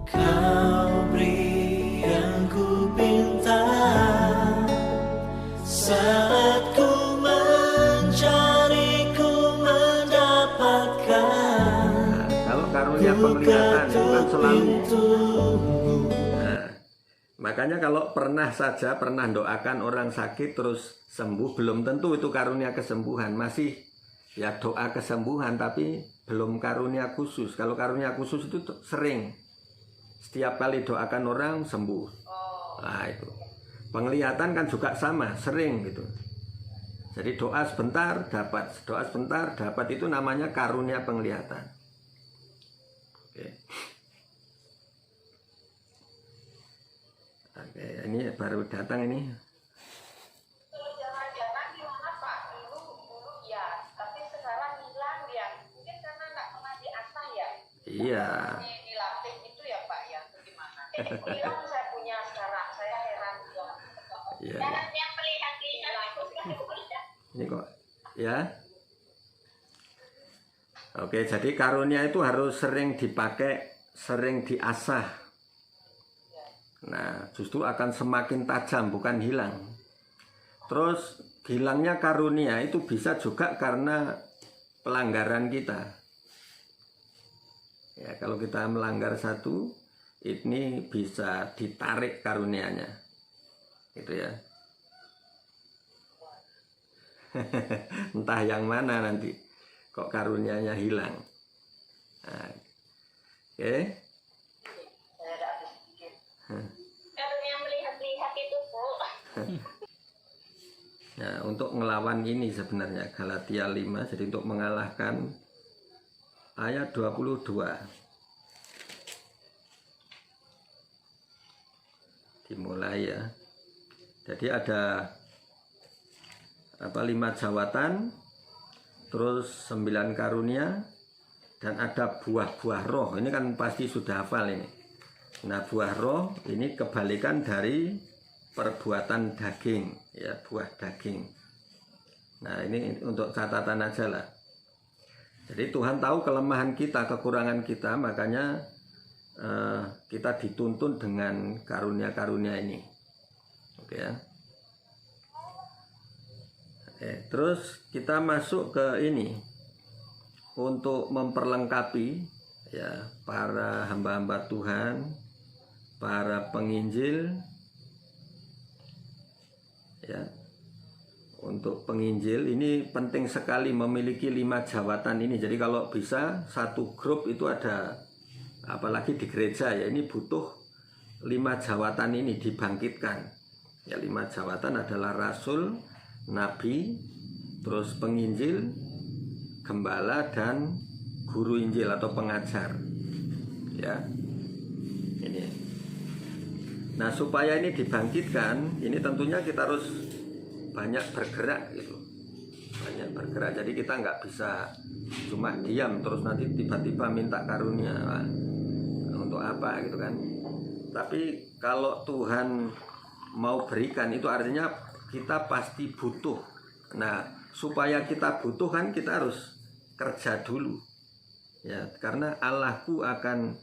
Kau beri yang ku pinta saat ku mencari, ku mendapatkan. Nah, kalau karunia penglihatan itu kan selalu. Nah, makanya kalau pernah doakan orang sakit terus sembuh, belum tentu itu karunia kesembuhan. Masih ya doa kesembuhan tapi belum karunia khusus. Kalau karunia khusus itu sering, setiap kali doakan orang sembuh. Nah itu penglihatan kan juga sama, sering gitu. Jadi doa sebentar dapat, itu namanya karunia penglihatan. Oke, ini baru datang ini. Jangan-jangan gimana Pak? Dulu ya, tapi sekarang hilang dia. Mungkin karena nggak pernah diasah ya. Iya. Dilatih gitu ya Pak ya, bagaimana? Hilang saya punya sekarang, saya heran juga. Iya. Yang melihat Ini kok ya. Oke, jadi karunia itu harus sering dipakai, sering diasah. Nah, justru akan semakin tajam, bukan hilang. Terus hilangnya karunia itu bisa juga karena pelanggaran kita. Ya, kalau kita melanggar satu, ini bisa ditarik karunianya. Gitu ya. Entah yang mana nanti kok karunianya hilang. Nah, oke. saya ada sedikit. Karunia melihat-lihat itu Bu. Nah, untuk ngelawan ini sebenarnya Galatia 5, jadi untuk mengalahkan ayat 22. Dimulai ya. Jadi ada 5 jawatan, terus 9 karunia, dan ada buah-buah roh. Ini kan pasti sudah hafal ini. Nah, buah roh ini kebalikan dari perbuatan daging, ya, buah daging. Nah, ini untuk catatan aja lah. Jadi Tuhan tahu kelemahan kita, kekurangan kita, makanya kita dituntun dengan karunia-karunia ini. Oke ya. Terus kita masuk ke ini untuk memperlengkapi ya para hamba-hamba Tuhan, para penginjil ya. Untuk penginjil ini penting sekali memiliki 5 jawatan ini. Jadi kalau bisa satu grup itu ada, apalagi di gereja ya, ini butuh 5 jawatan ini dibangkitkan. Ya, 5 jawatan adalah rasul, nabi, terus penginjil, gembala, dan guru Injil atau pengajar. Ya. Ini. Nah, supaya ini dibangkitkan, ini tentunya kita harus banyak bergerak gitu. Banyak bergerak. Jadi kita nggak bisa cuma diam terus nanti tiba-tiba minta karunia. Nah, untuk apa gitu kan? Tapi kalau Tuhan mau berikan, itu artinya kita pasti butuh. Nah, supaya kita butuh kan kita harus kerja dulu. Ya, karena Allahku akan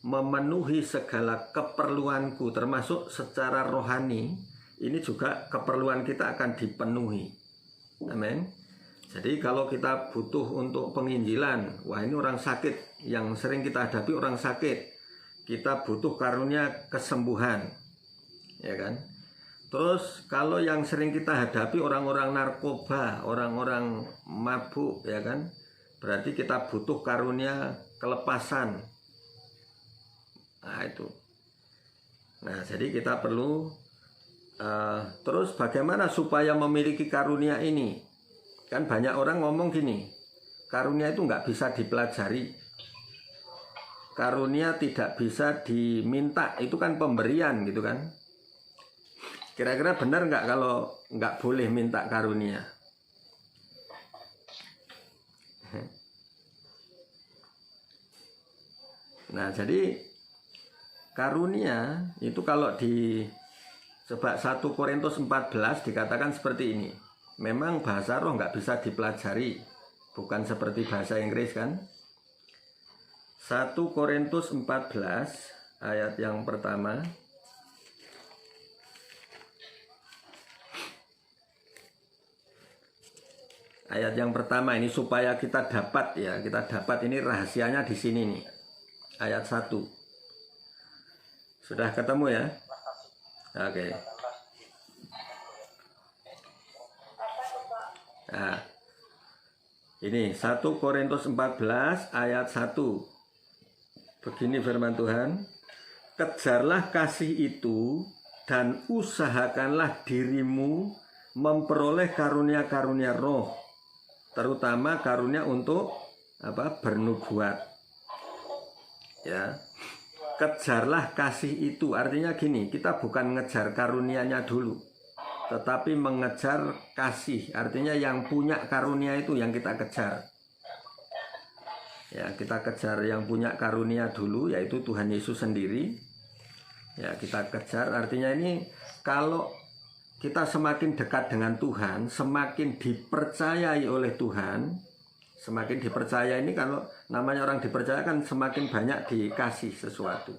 memenuhi segala keperluanku, termasuk secara rohani. Ini juga keperluan kita akan dipenuhi. Amin. Jadi kalau kita butuh untuk penginjilan, wah ini orang sakit, yang sering kita hadapi orang sakit, kita butuh karunia kesembuhan, ya kan? Terus kalau yang sering kita hadapi orang-orang narkoba, orang-orang mabuk, ya kan? Berarti kita butuh karunia kelepasan. Nah itu. Nah jadi kita perlu terus bagaimana supaya memiliki karunia ini? Kan banyak orang ngomong gini, karunia itu nggak bisa dipelajari, karunia tidak bisa diminta, itu kan pemberian gitu kan. Kira-kira benar nggak kalau nggak boleh minta karunia? Nah jadi karunia itu kalau di coba 1 Korintus 14 dikatakan seperti ini. Memang bahasa roh nggak bisa dipelajari, bukan seperti bahasa Inggris kan. 1 Korintus 14 ayat yang pertama. Ayat yang pertama ini supaya kita dapat ya, kita dapat ini rahasianya di sini nih. Ayat 1. Sudah ketemu ya? Oke. Nah, ini 1 Korintus 14 ayat 1. Begini firman Tuhan, kejarlah kasih itu dan usahakanlah dirimu memperoleh karunia-karunia roh, terutama karunia untuk bernubuat. Ya. Kejarlah kasih itu, artinya gini, kita bukan ngejar karunianya dulu, tetapi mengejar kasih, artinya yang punya karunia itu yang kita kejar. Ya, kita kejar yang punya karunia dulu, yaitu Tuhan Yesus sendiri. Ya, kita kejar, artinya ini kalau kita semakin dekat dengan Tuhan, semakin dipercayai oleh Tuhan, semakin dipercaya ini, kalau namanya orang dipercaya kan semakin banyak dikasih sesuatu.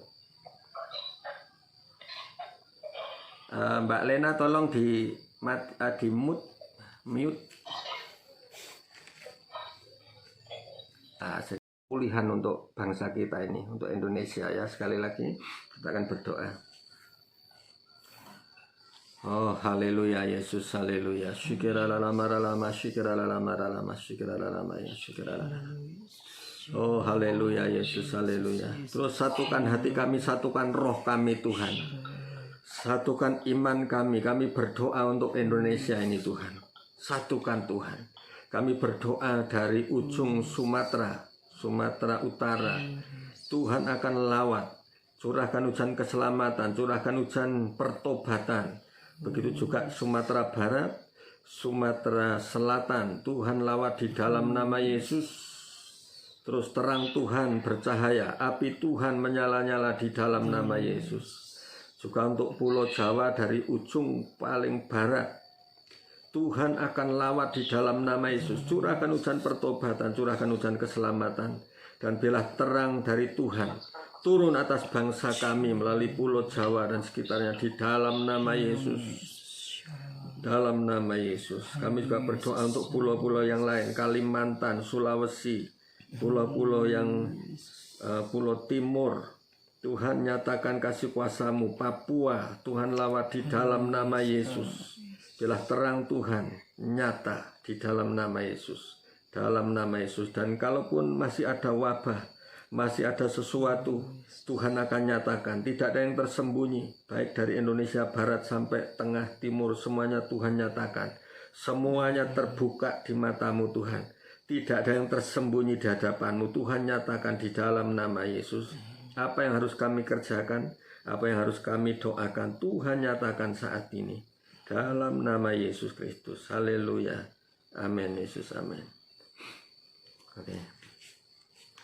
Mbak Lena tolong di mute. Nah, pemulihan untuk bangsa kita ini, untuk Indonesia ya. Sekali lagi kita akan berdoa. Oh haleluya Yesus, haleluya. Oh haleluya Yesus, haleluya. Terus satukan hati kami, satukan roh kami Tuhan. Satukan iman kami berdoa untuk Indonesia ini Tuhan. Satukan Tuhan. Kami berdoa dari ujung Sumatera Utara. Tuhan akan lawat. Curahkan hujan keselamatan, curahkan hujan pertobatan. Begitu juga Sumatera Barat, Sumatera Selatan, Tuhan lawat di dalam nama Yesus. Terus terang Tuhan bercahaya, api Tuhan menyala-nyala di dalam nama Yesus. Juga untuk Pulau Jawa dari ujung paling barat, Tuhan akan lawat di dalam nama Yesus. Curahkan hujan pertobatan, curahkan hujan keselamatan, dan biarlah terang dari Tuhan turun atas bangsa kami melalui Pulau Jawa dan sekitarnya di dalam nama Yesus. Dalam nama Yesus. Kami juga berdoa untuk pulau-pulau yang lain, Kalimantan, Sulawesi, pulau-pulau yang Pulau Timur. Tuhan nyatakan kasih kuasa-Mu. Papua, Tuhan lawat di dalam nama Yesus. Biarlah terang Tuhan nyata di dalam nama Yesus. Dalam nama Yesus. Dan kalaupun masih ada wabah, masih ada sesuatu, Tuhan akan nyatakan. Tidak ada yang tersembunyi, baik dari Indonesia Barat sampai Tengah Timur, semuanya Tuhan nyatakan. Semuanya terbuka di mata-Mu Tuhan. Tidak ada yang tersembunyi di hadapan-Mu. Tuhan nyatakan di dalam nama Yesus. Apa yang harus kami kerjakan, apa yang harus kami doakan, Tuhan nyatakan saat ini. Dalam nama Yesus Kristus. Haleluya. Amin Yesus, amin.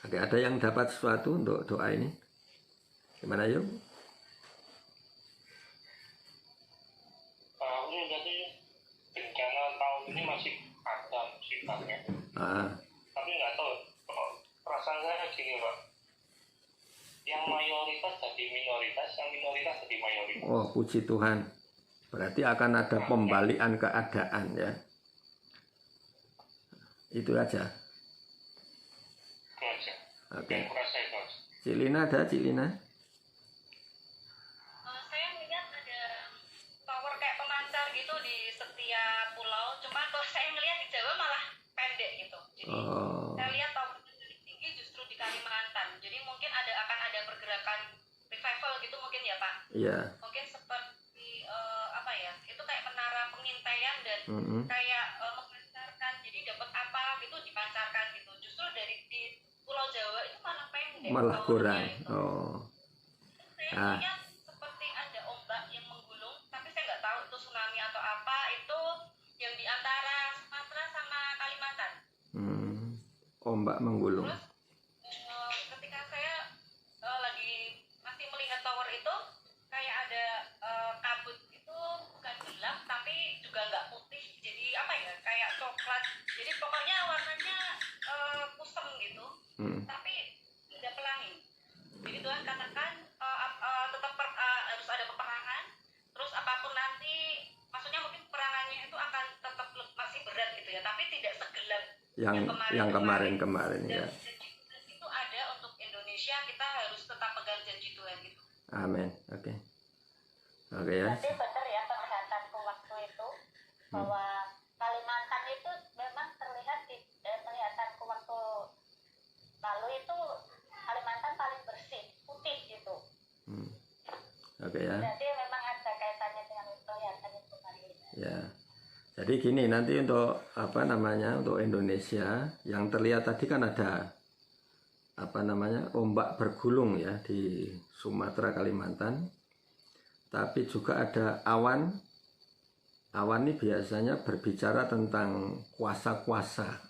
Oke, ada yang dapat sesuatu untuk doa ini? Gimana yuk? Ini jadi bencana tahun ini masih ada sifatnya. Tapi nggak tahu, perasaan saya gini Pak. Yang mayoritas jadi minoritas, yang minoritas jadi mayoritas. Oh, puji Tuhan. Berarti akan ada pembalian keadaan ya. Itu aja. Oke. Cilina ada, Cilina? Saya melihat ada tower kayak pemancar gitu di setiap pulau. Cuma kalau saya melihat di Jawa malah pendek gitu. Jadi saya lihat tower yang tinggi justru di Kalimantan. Jadi mungkin akan ada pergerakan revival gitu mungkin ya Pak? Iya. Mungkin seperti apa ya? Itu kayak menara pengintaian dan kayak memancarkan. Jadi dapat apa gitu dipancarkan gitu. Justru dari di Pulau Jawa itu malah pendek. Malah kurang. Saya lihat seperti ada ombak yang menggulung, tapi saya nggak tahu itu tsunami atau apa. Itu yang di antara Sumatera sama Kalimantan. Ombak menggulung. Terus ketika saya lagi masih melihat tower itu, kayak ada kabut itu bukan gelap, tapi juga nggak putih. Jadi apa ya? Kayak coklat. Jadi pokoknya warnanya kusem gitu. Tapi tidak pelangi. Jadi Tuhan katakan apa yang kemarin ya. Itu ada untuk Indonesia, kita harus tetap pegang janji Tuhan gitu. Amin. Oke ya. Berarti benar ya penglihatanku waktu itu bahwa Kalimantan itu memang terlihat di penglihatanku waktu lalu itu Kalimantan paling bersih, putih gitu. Oke ya. Jadi memang ada kaitannya dengan penglihatan itu tadi. Ya. Jadi gini, nanti untuk untuk Indonesia yang terlihat tadi kan ada ombak bergulung ya di Sumatera, Kalimantan. Tapi juga ada awan. Awan ini biasanya berbicara tentang kuasa-kuasa.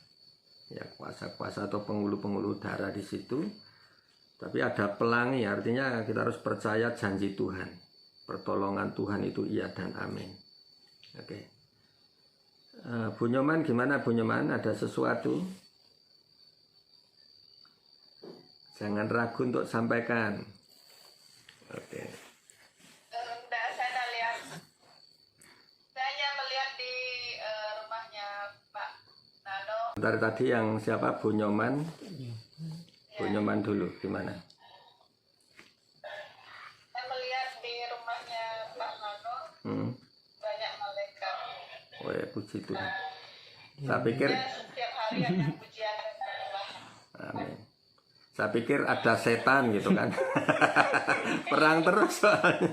Ya, kuasa-kuasa atau penghulu-penghulu udara di situ. Tapi ada pelangi, artinya kita harus percaya janji Tuhan. Pertolongan Tuhan itu iya dan amin. Oke. Bu Nyoman, gimana Bu Nyoman? Ada sesuatu? Jangan ragu untuk sampaikan. Oke. Enggak, saya lihat. Saya hanya melihat di rumahnya Pak Nano. Bentar, tadi yang siapa? Bu Nyoman? Bu Nyoman dulu, gimana? Saya melihat di rumahnya Pak Nano banyak malaikat. Wah, puji Tuhan. Saya pikir Setiap hari ada pujian dan sembah. amin. Saya pikir ada setan gitu kan. Perang terus soalnya.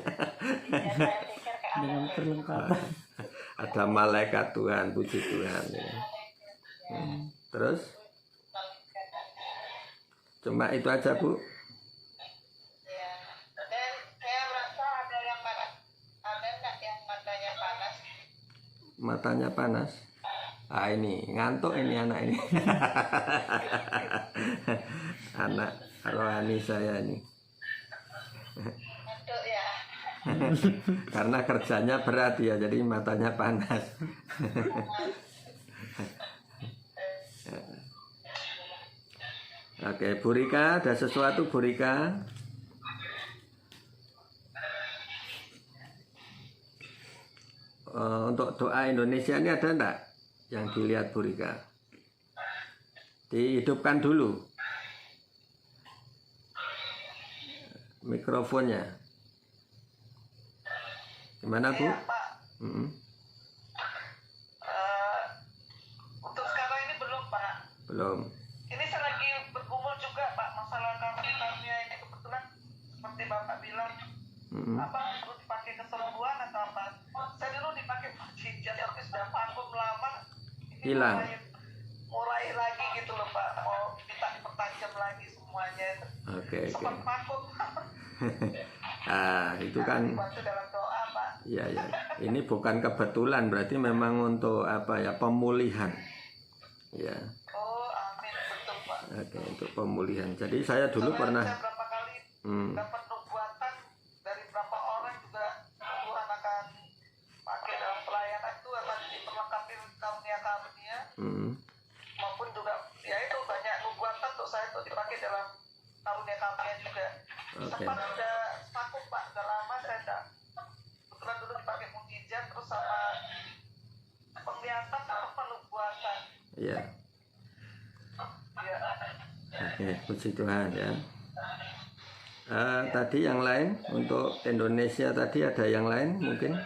Ya, saya pikir ke dengan perlengkapan. Ada malaikat Tuhan, puji Tuhan ya. Terus cuma itu aja Bu. Ya. Dan saya merasa ada yang ada nggak yang matanya panas? Matanya panas. Ah, ini ngantuk ini anak ini. Anak rohani saya ini. Ngantuk ya. Karena kerjanya berat ya, jadi matanya panas. Oke, Bu Rika, ada sesuatu Bu Rika? Untuk doa Indonesia ini ada enggak yang dilihat Bu Rika? Dihidupkan dulu mikrofonnya. Gimana Bu? Iya, Pak. Untuk sekarang ini belum, Pak. Belum. Ini saya lagi bergumul juga, Pak. Masalah karunia ini kebetulan seperti Bapak bilang, apa perlu dipakai kesembuhan atau apa? Saya dulu dipakai mukjizat, tapi sudah vakum lama. Ini Hilang. Mulai lagi gitu loh, Pak. Mau minta dipertajam lagi semuanya. Oke. Sempat vakum. Ah, itu kan. Dibantu dalam doa, Pak. Iya ya. Ini bukan kebetulan, berarti memang untuk pemulihan. Ya. Oh, amin, betul, Pak. Oke, untuk pemulihan. Jadi saya dulu Soalnya pernah. saya berapa kali dapat nubuatan dari berapa orang juga Tuhan akan pakai dalam pelayanan itu akan diperlengkapi karunia-karunia maupun juga ya itu banyak nubuatan untuk saya untuk dipakai dalam karunia-karunia juga. Oke. Sempat sudah vakum, Pak, udah lama saya tidak kebetulan dulu dipakai mukjizat terus sama penglihatan sama penubuatan. Iya. Ya. Oke, puji Tuhan ya. Tadi yang lain untuk Indonesia tadi ada yang lain mungkin?